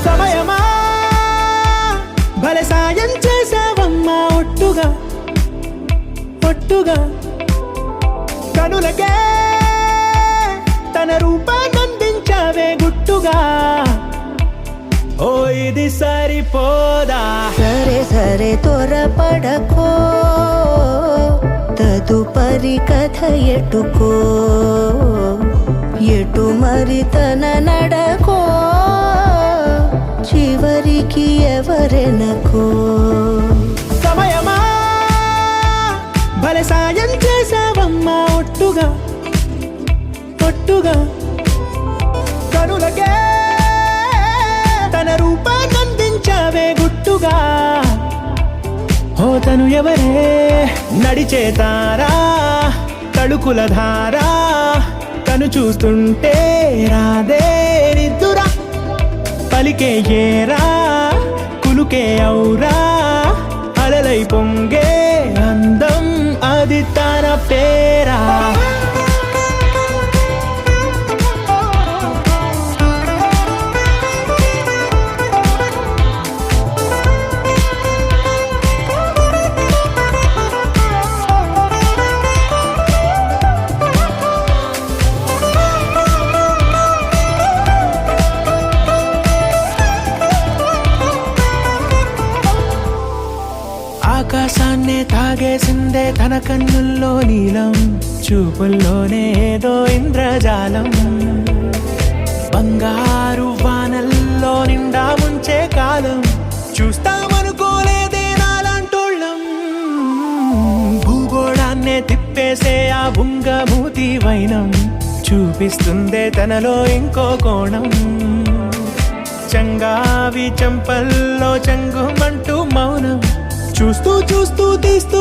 సమయమా భలే సాయం చేసావమ్మా ఒట్టుగా ఒట్టుగా కనులకే తన రూపాన్నందించావే గుట్టుగా ఓ ఇది సరిపోదా సరే సరే త్వరపడకో తదుపరి కథ ఎటుకో ఎటు మరి తన నడకో చివరికి ఎవరెనకో సమయమా భలే సాయం చేసావమ్మా ఒట్టుగా ఒట్టుగా కనులకే తన రూపాన్నందించావే గుట్టుగా ఓ తను ఎవరే నడిచే తారా తడుకుల ధారా తను చూస్తుంటే రాదే నిద్దురా పలికే ఏరా కులుకే ఔరా అలలై పొంగే అందం అది తన పేరా ఆకాశాన్నే తాగేసిందే తన కన్నుల్లో నీలం చూపుల్లోనే ఏదో ఇంద్రజాలం బంగారు వానల్లో నిండా ముంచే కాలం చూస్తామనుకోలేదే నాలాంటోళ్ళం భూగోళాన్నే తిప్పేసే ఆ బుంగమూతి వైనం చూపిస్తుందే తనలో ఇంకో కోణం చంగావి చెంపల్లో చంగుమంటూ మౌనం చూస్తూ చూస్తూ తీస్తూ